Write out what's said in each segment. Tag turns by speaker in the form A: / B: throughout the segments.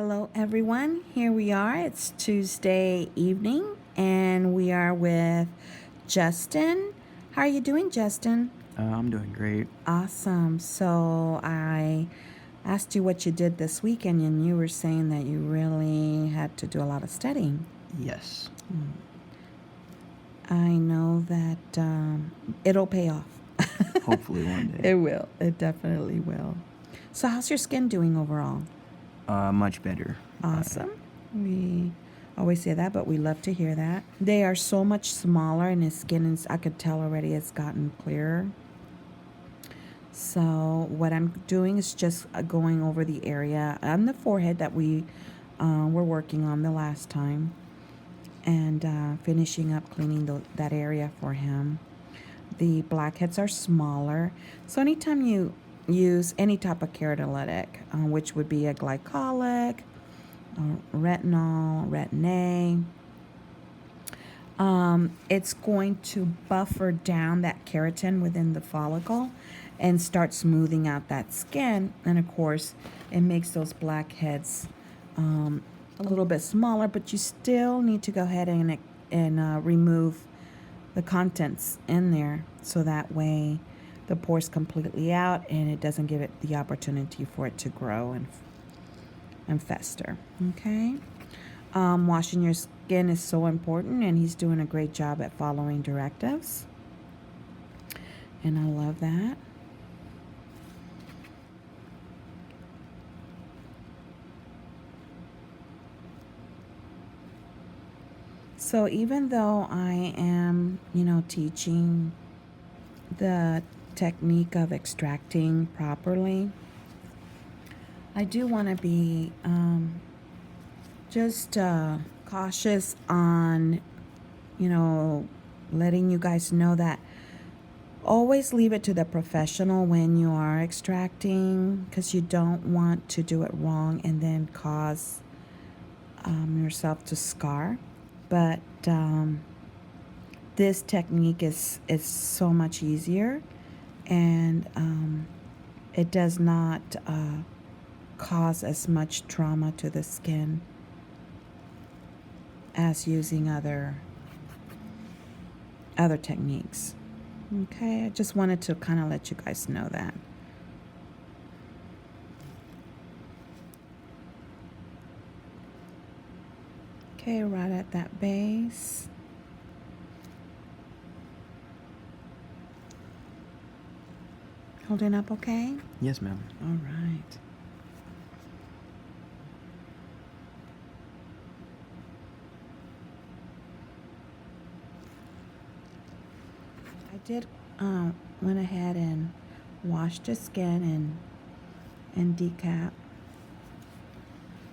A: Hello, everyone. Here we are. It's Tuesday evening, and we are with Justin. How are you doing, Justin?
B: I'm doing great.
A: Awesome. So, I asked you what you did this weekend, and you were saying that you really had to do a lot of studying.
B: Yes.
A: I know that it'll pay off.
B: Hopefully one day.
A: It will. It definitely will. So, how's your skin doing overall?
B: Much better.
A: Awesome. We always say that, but we love to hear that. They are so much smaller, and his skin is, I could tell already, it's gotten clearer. So, what I'm doing is just going over the area on the forehead that we were working on the last time and finishing up cleaning that area for him. The blackheads are smaller. So, anytime you use any type of keratolytic, which would be a glycolic, retinol, retin A, it's going to buffer down that keratin within the follicle and start smoothing out that skin. And of course, it makes those blackheads a little bit smaller, but you still need to go ahead and remove the contents in there so that way the pore's completely out and it doesn't give it the opportunity for it to grow and fester. Okay. Washing your skin is so important, and he's doing a great job at following directives. And I love that. So even though I am, teaching the technique of extracting properly, I do want to be just cautious on, letting you guys know that always leave it to the professional when you are extracting, because you don't want to do it wrong and then cause yourself to scar. But this technique is so much easier, and it does not cause as much trauma to the skin as using other techniques. Okay, I just wanted to kind of let you guys know that. Okay, right at that base. Holding up okay?
B: Yes, ma'am.
A: All right. I did went ahead and washed the skin and decap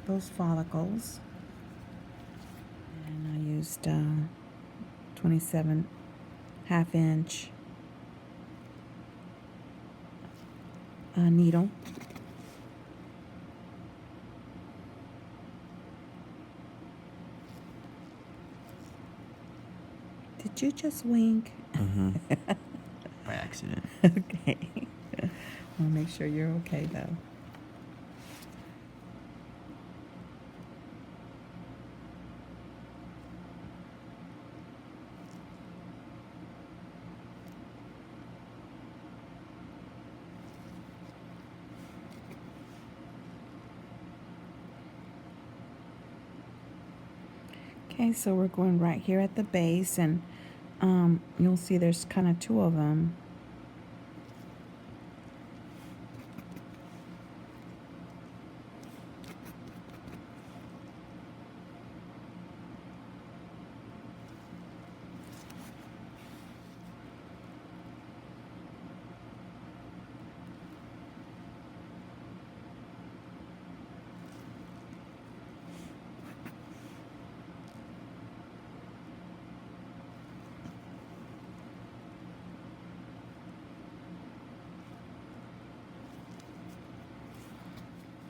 A: those follicles. And I used 27 half-inch needle. Did you just wink?
B: Mm-hmm. By accident.
A: Okay. I'll make sure you're okay, though. Okay, so we're going right here at the base, and you'll see there's kind of two of them.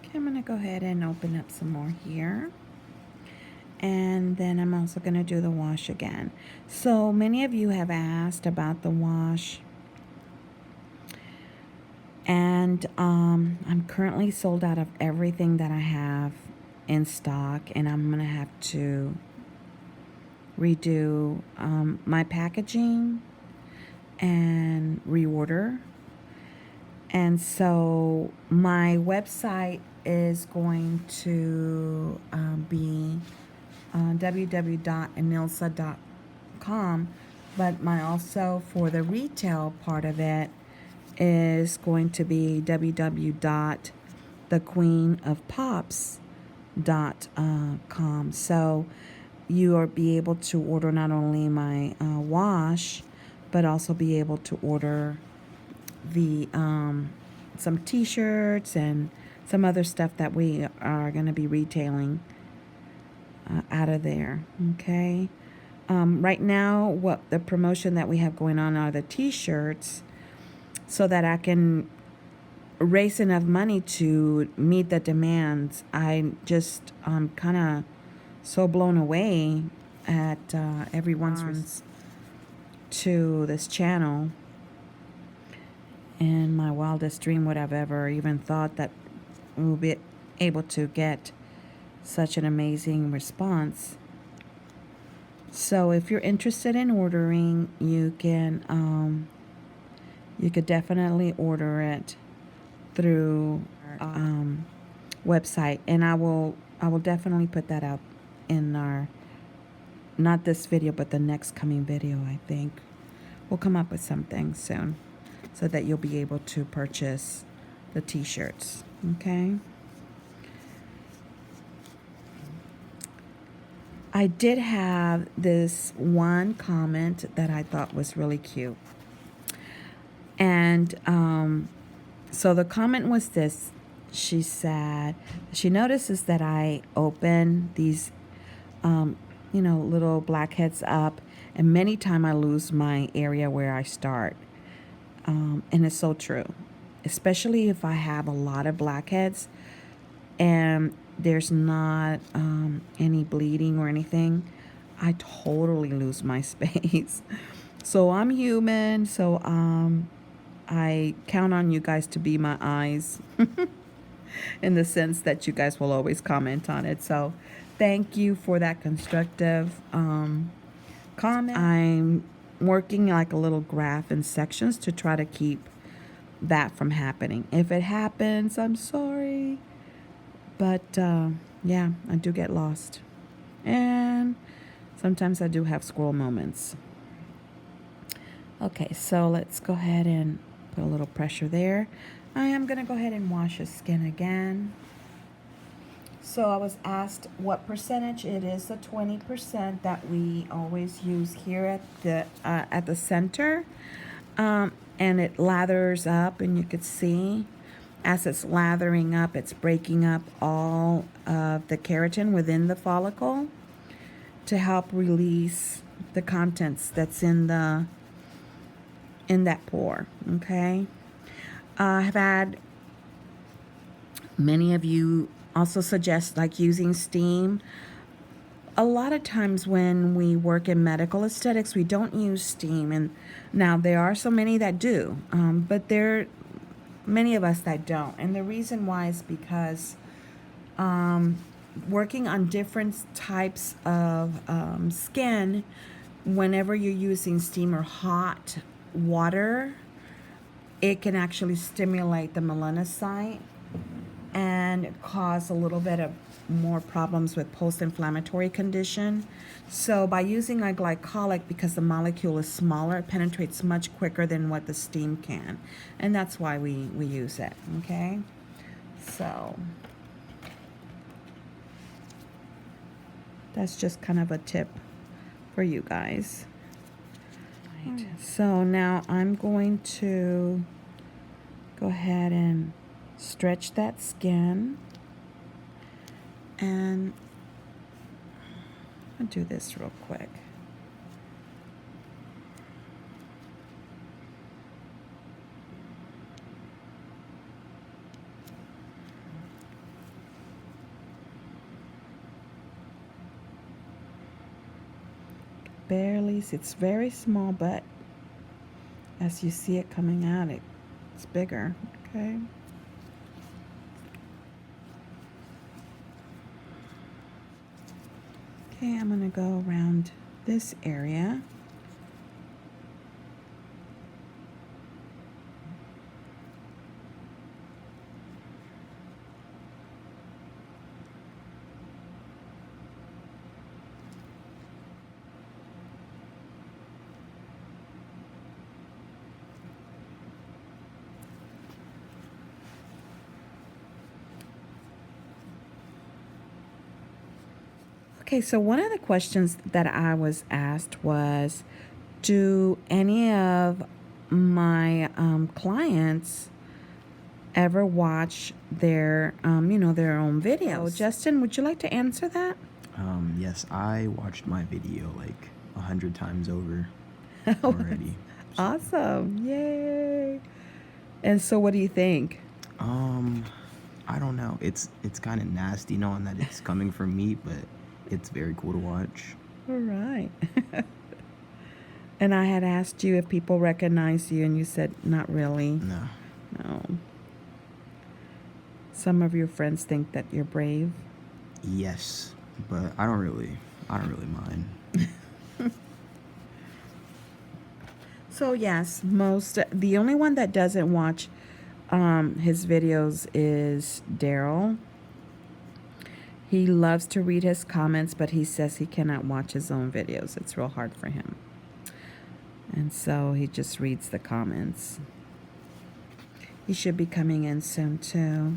A: Okay, I'm going to go ahead and open up some more here. And then I'm also going to do the wash again. So many of you have asked about the wash. And I'm currently sold out of everything that I have in stock, and I'm gonna have to redo my packaging and reorder. And so my website is going to be www.enilsa.com, but my also for the retail part of it is going to be www.thequeenofpops.com. So you will be able to order not only my wash, but also be able to order the some t-shirts and some other stuff that we are going to be retailing out of there. Okay. Right now, what the promotion that we have going on are the t-shirts, so that I can raise enough money to meet the demands. I just kind of so blown away at everyone's response to this channel. In my wildest dream would have ever even thought that we will be able to get such an amazing response. So if you're interested in ordering, you could definitely order it through website, and I will definitely put that out in our, not this video, but the next coming video. I think we'll come up with something soon so that you'll be able to purchase the t-shirts. Okay. I did have this one comment that I thought was really cute. And so the comment was this. She said she notices that I open these little blackheads up, and many times I lose my area where I start. And it's so true, especially if I have a lot of blackheads and there's not any bleeding or anything. I totally lose my space. So I'm human, so I count on you guys to be my eyes in the sense that you guys will always comment on it. So thank you for that constructive comment. I'm working like a little graph in sections to try to keep that from happening. If it happens, I'm sorry. But yeah, I do get lost. And sometimes I do have squirrel moments. Okay, so let's go ahead and put a little pressure there. I am going to go ahead and wash his skin again. So I was asked what percentage. It is the 20% that we always use here at the center. And it lathers up, and you could see as it's lathering up, it's breaking up all of the keratin within the follicle to help release the contents that's in that pore. Okay. I've had many of you also suggest like using steam. A lot of times when we work in medical aesthetics, we don't use steam, and now there are so many that do, but there are many of us that don't. And the reason why is because working on different types of skin, whenever you're using steam or hot water, it can actually stimulate the melanocyte and cause a little bit of more problems with post-inflammatory condition. So by using a glycolic, because the molecule is smaller, it penetrates much quicker than what the steam can, and that's why we use it. Okay, so that's just kind of a tip for you guys. Right. So now I'm going to go ahead and stretch that skin, and I'll do this real quick. Barely, it's very small, but as you see it coming out, it's bigger. Okay. Okay, I'm going to go around this area. Okay, so one of the questions that I was asked was, do any of my clients ever watch their, their own videos? So, Justin, would you like to answer that?
B: Yes, I watched my video like 100 times over already.
A: Awesome. Yay. And so what do you think?
B: I don't know. It's kind of nasty knowing that it's coming from me, but it's very cool to watch.
A: All right. And I had asked you if people recognize you, and you said not really.
B: No.
A: No. Some of your friends think that you're brave.
B: Yes, but I don't really mind.
A: So yes, the only one that doesn't watch his videos is Daryl. He loves to read his comments, but he says he cannot watch his own videos. It's real hard for him. And so he just reads the comments. He should be coming in soon too.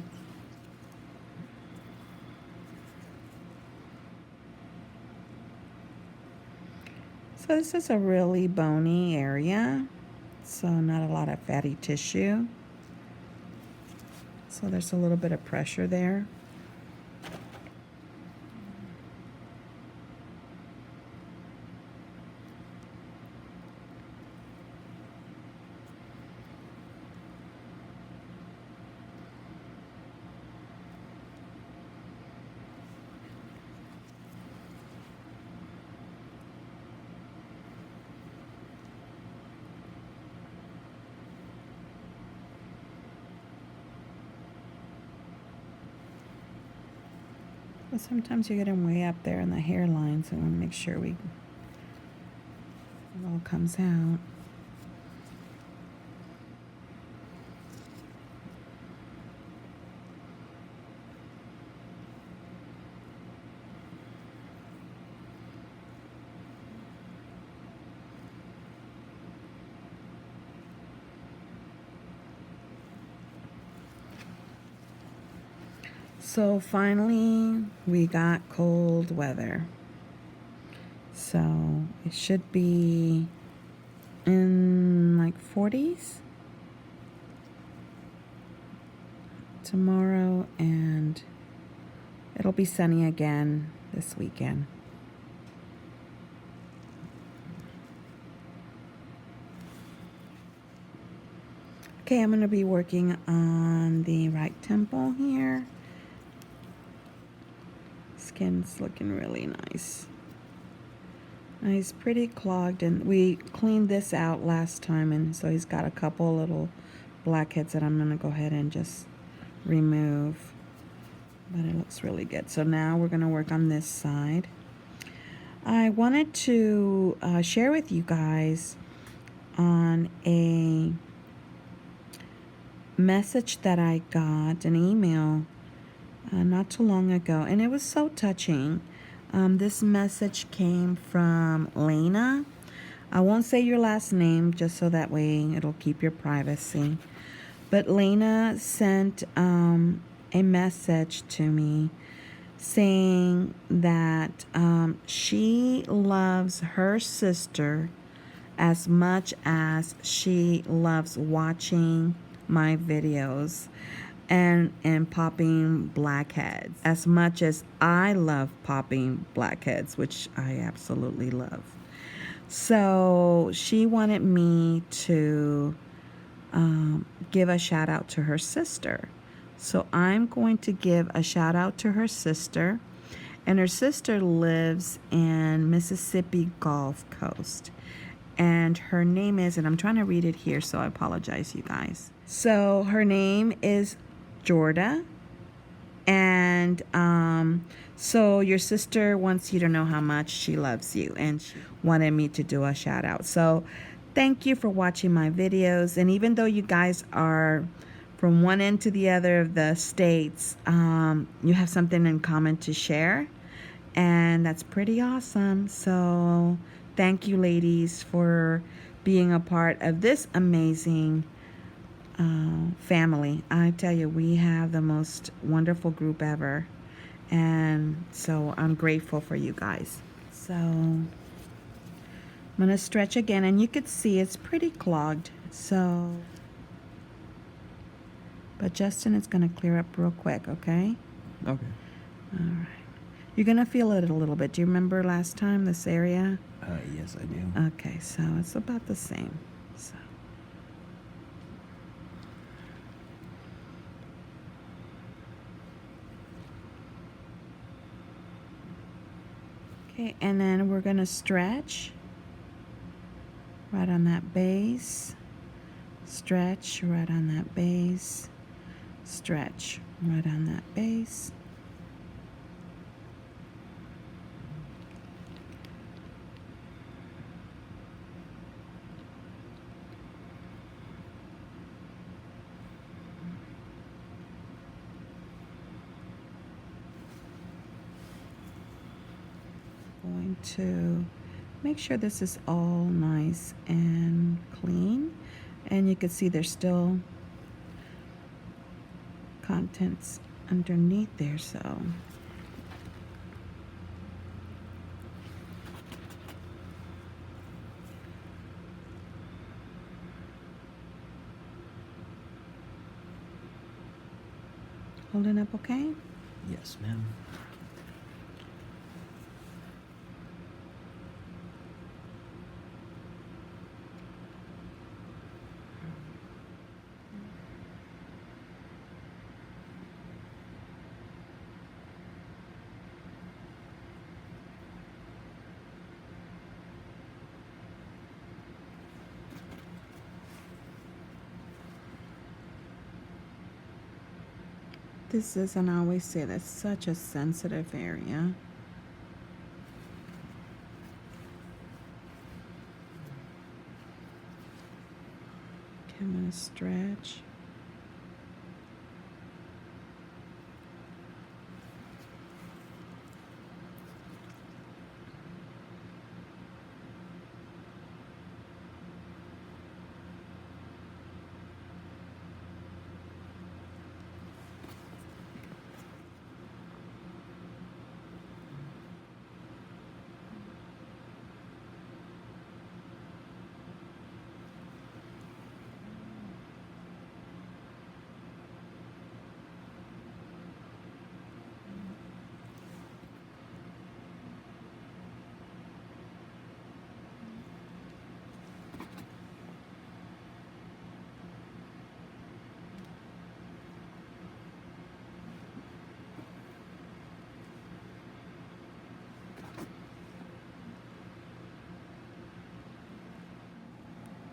A: So this is a really bony area, so not a lot of fatty tissue. So there's a little bit of pressure there. But sometimes you get them way up there in the hairline, so we want to make sure it all comes out. So finally, we got cold weather. So it should be in like 40s tomorrow, and it'll be sunny again this weekend. Okay, I'm going to be working on the right temple here. Skin's looking really nice. He's pretty clogged, and we cleaned this out last time, and so he's got a couple little blackheads that I'm going to go ahead and just remove. But it looks really good. So now we're going to work on this side. I wanted to share with you guys on a message that I got, an email not too long ago, and it was so touching. This message came from Lena. I won't say your last name just so that way it'll keep your privacy. But Lena sent a message to me saying that she loves her sister as much as she loves watching my videos and popping blackheads, as much as I love popping blackheads, which I absolutely love. So she wanted me to give a shout out to her sister. So I'm going to give a shout out to her sister. And her sister lives in Mississippi Gulf Coast. And her name is, and I'm trying to read it here, so I apologize, you guys. So her name is Jorda. And so your sister wants you to know how much she loves you, and she wanted me to do a shout out. So thank you for watching my videos. And even though you guys are from one end to the other of the states, you have something in common to share, and that's pretty awesome. So thank you, ladies, for being a part of this amazing family. I tell you, we have the most wonderful group ever, and so I'm grateful for you guys. So I'm gonna stretch again, and you could see it's pretty clogged. So, but Justin, it's gonna clear up real quick, okay?
B: Okay.
A: All right. You're gonna feel it a little bit. Do you remember last time this area?
B: Yes, I do.
A: Okay, so it's about the same. So. Okay, and then we're gonna stretch right on that base. Stretch right on that base. Stretch right on that base. Going to make sure this is all nice and clean, and you can see there's still contents underneath there, so holding up okay?
B: Yes, ma'am.
A: This is, and I always say, that's such a sensitive area. Okay, I'm gonna stretch.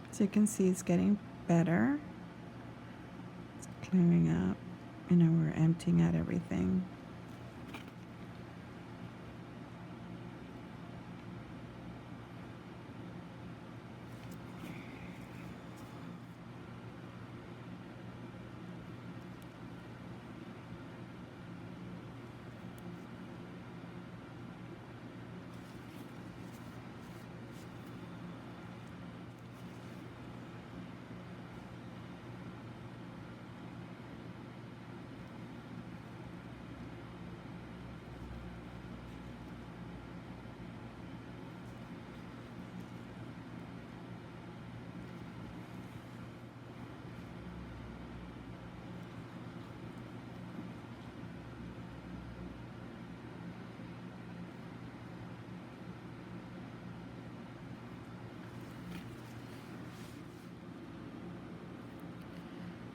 A: So you can see it's getting better. It's clearing up. You know, we're emptying out everything.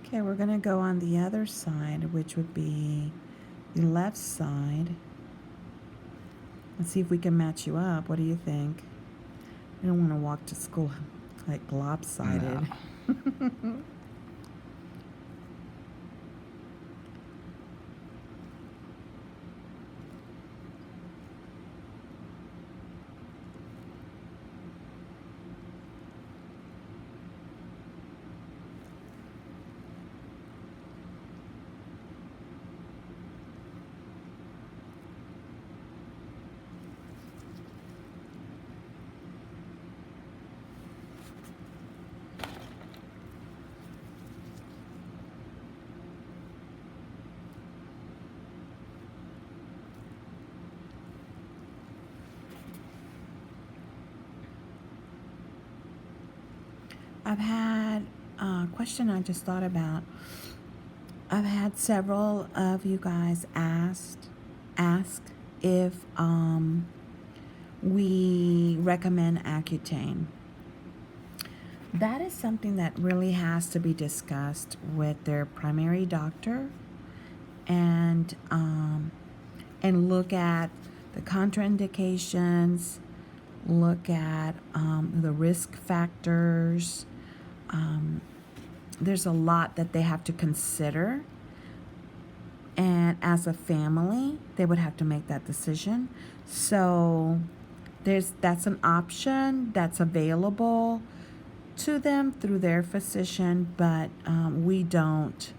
A: Okay, we're gonna go on the other side, which would be the left side. Let's see if we can match you up. What do you think? I don't want to walk to school like lopsided.
B: No.
A: I've had a question I just thought about. I've had several of you guys ask if we recommend Accutane. That is something that really has to be discussed with their primary doctor, and look at the contraindications, look at the risk factors. There's a lot that they have to consider, and as a family, they would have to make that decision. So that's an option that's available to them through their physician, but we don't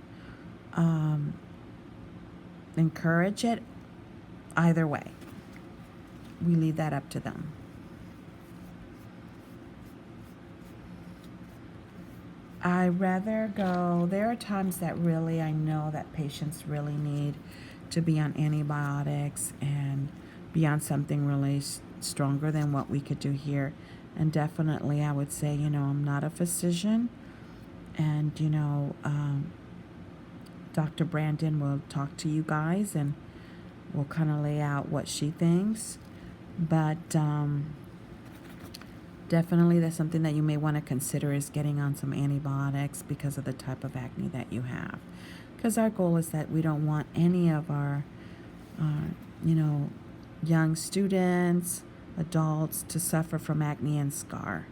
A: encourage it either way. We leave that up to them. I rather go, there are times that really I know that patients really need to be on antibiotics and be on something really stronger than what we could do here. And definitely I would say, I'm not a physician, and, Dr. Brandon will talk to you guys and we'll kind of lay out what she thinks. But definitely that's something that you may want to consider, is getting on some antibiotics because of the type of acne that you have. Because our goal is that we don't want any of our, young students, adults to suffer from acne and scar.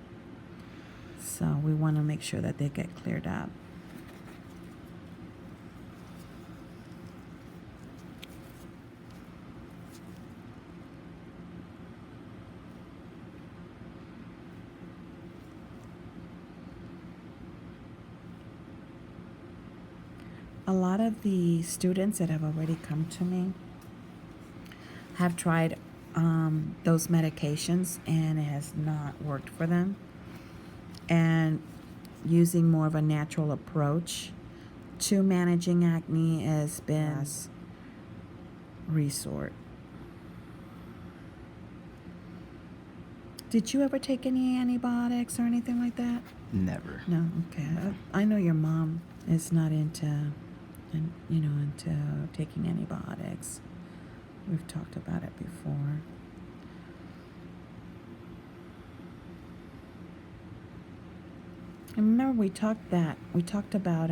A: So we want to make sure that they get cleared up. A lot of the students that have already come to me have tried those medications and it has not worked for them. And using more of a natural approach to managing acne has been a resort. Did you ever take any antibiotics or anything like that?
B: Never.
A: No, okay. I know your mom is not into taking antibiotics. We've talked about it before. I remember we talked about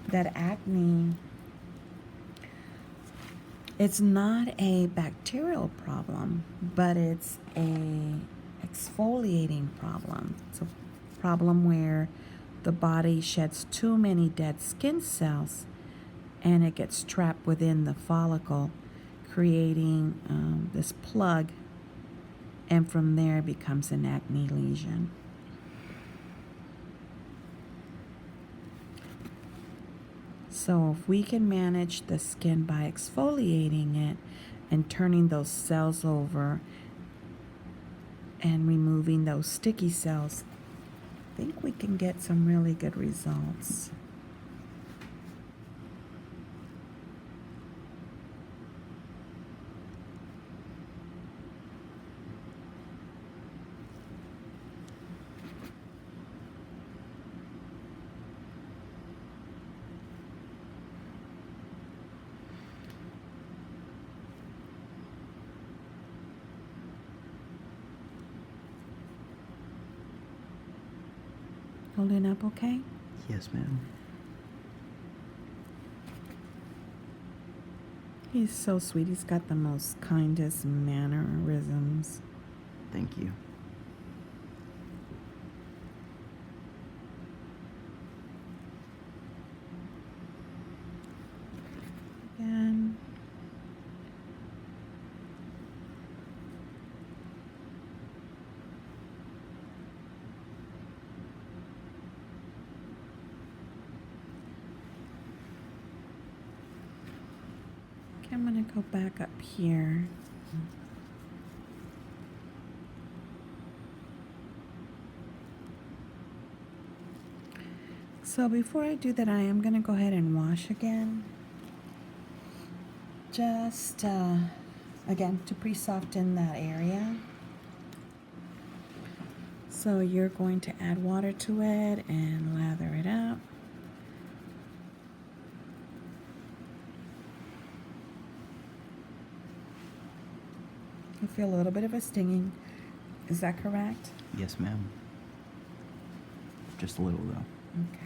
A: that acne. It's not a bacterial problem, but it's a exfoliating problem. It's a problem where the body sheds too many dead skin cells and it gets trapped within the follicle, creating this plug, and from there it becomes an acne lesion. So if we can manage the skin by exfoliating it and turning those cells over and removing those sticky cells, I think we can get some really good results. Holding up okay?
B: Yes, ma'am.
A: He's so sweet. He's got the most kindest mannerisms.
B: Thank you.
A: Again. Okay, I'm going to go back up here. So before I do that, I am going to go ahead and wash again. Just, again, to pre-soften that area. So So you're going to add water to it and lather it up. You feel a little bit of a stinging. Is that correct?
B: Yes, ma'am. Just a little though.
A: Okay.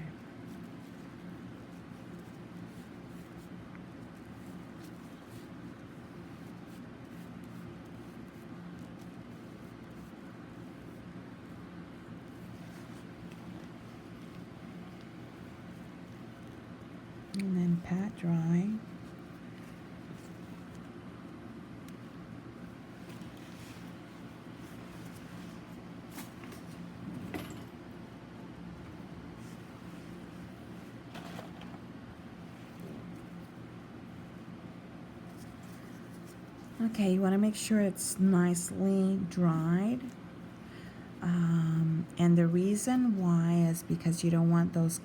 A: And then pat dry. Okay, you want to make sure it's nicely dried. And the reason why is because you don't want those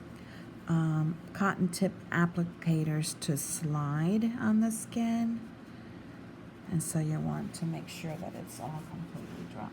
A: cotton tip applicators to slide on the skin. And so you want to make sure that it's all completely dry.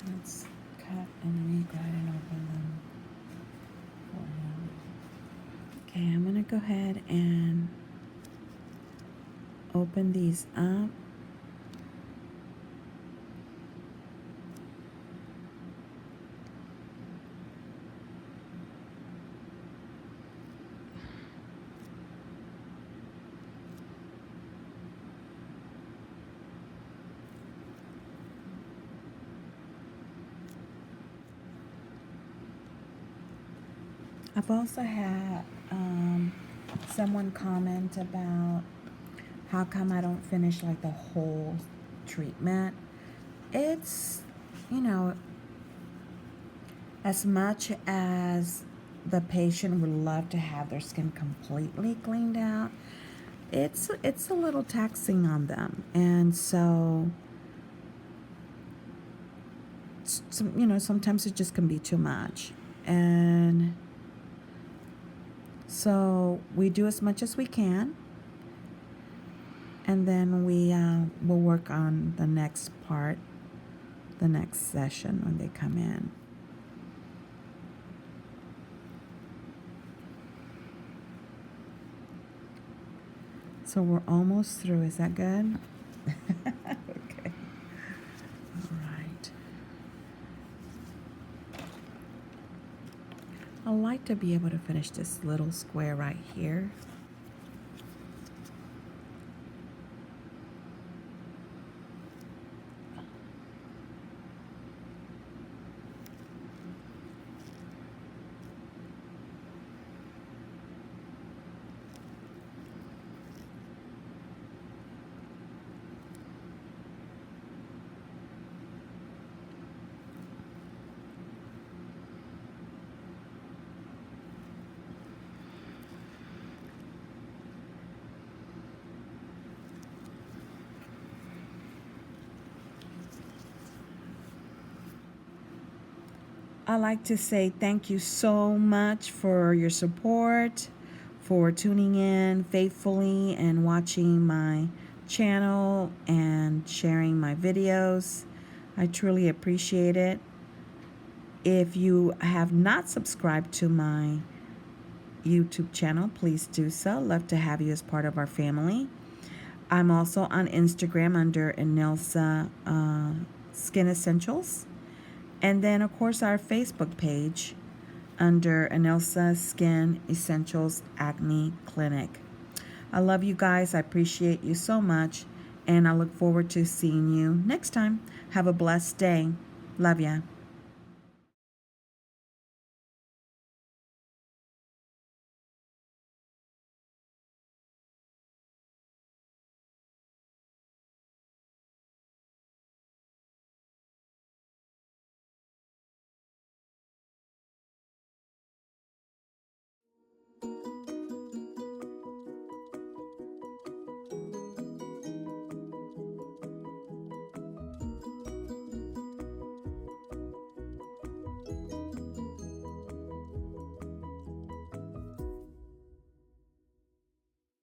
A: Let's cut and then you go ahead and open them for him. Okay, I'm going to go ahead and open these up. I've also had someone comment about how come I don't finish like the whole treatment. It's, you know, as much as the patient would love to have their skin completely cleaned out, it's a little taxing on them. And so, you know, sometimes it just can be too much. And so we do as much as we can, and then we will work on the next part, the next session when they come in. So we're almost through. Is that good? Okay. All right. I like to be able to finish this little square right here. I'd like to say thank you so much for your support, for tuning in faithfully and watching my channel and sharing my videos. I truly appreciate it. If you have not subscribed to my YouTube channel, please do so. Love to have you as part of our family. I'm also on Instagram under Enilsa Skin Essentials. And then, of course, our Facebook page, under Enilsa Skin Essentials Acne Clinic. I love you guys. I appreciate you so much. And I look forward to seeing you next time. Have a blessed day. Love ya.